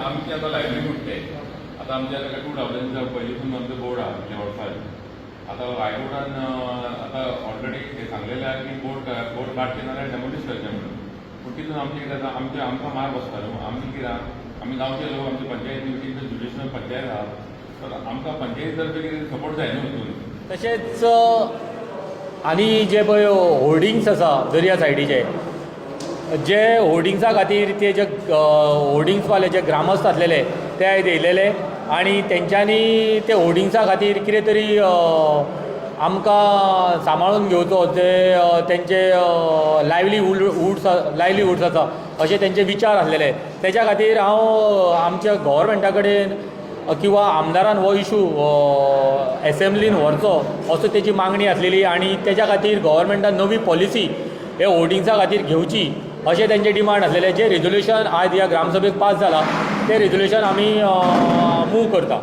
आमचे आता लायव्हलीहूड ते आता आमच्या 2000 पयलींसून आमचं बोर्ड आहा आमच्या वर्सात. आता हायकोर्टान आता ऑलरेडी ते सांगलेलें आहा की बोर्ड काडचे नाल्यार डेमोलिश करचें म्हणून. पूण तितून आमचें कितें जाता आमकां मार बसता न्हू. आमी कित्याक आमी गांवचे लोक आमचे पंचायत मिटींग ज्युडिशनल पंचायत आहा तर आमकां पंचायती तर्फे कितें सपोर्ट जाय न्हू हितून. तशेंच आनी जे पळय होर्डिंग्स आसा दर्या सायडीचे जे होर्डिंग्सा खातीर ते जे होर्डिंग्सवाले जे ग्रामस्थ आसलेले ते आयज येयलेले आनी तेंच्यांनी ते होर्डिंग्सा खातीर कितें तरी आमकां सांबाळून घेवचो जे तेंचे लायव्हलीहूड्स आसा अशे तेंचे विचार आसलेले. तेच्या खातीर हांव आमच्या गव्हर्मेंटा कडेन किंवा आमदारान हो इशू एसेंब्लीन व्हरचो असो तेजी मागणी आसलेली आनी तेच्या खातीर गव्हर्मेंटान नवी पॉलिसी हे होर्डिंग्सा खातीर घेवची अशें तेंचें डिमांड आसलेलें. जें रेजोल्युशन आज ह्या ग्रामसभेक पास जालां तें रेजोल्युशन आमी मूव करता.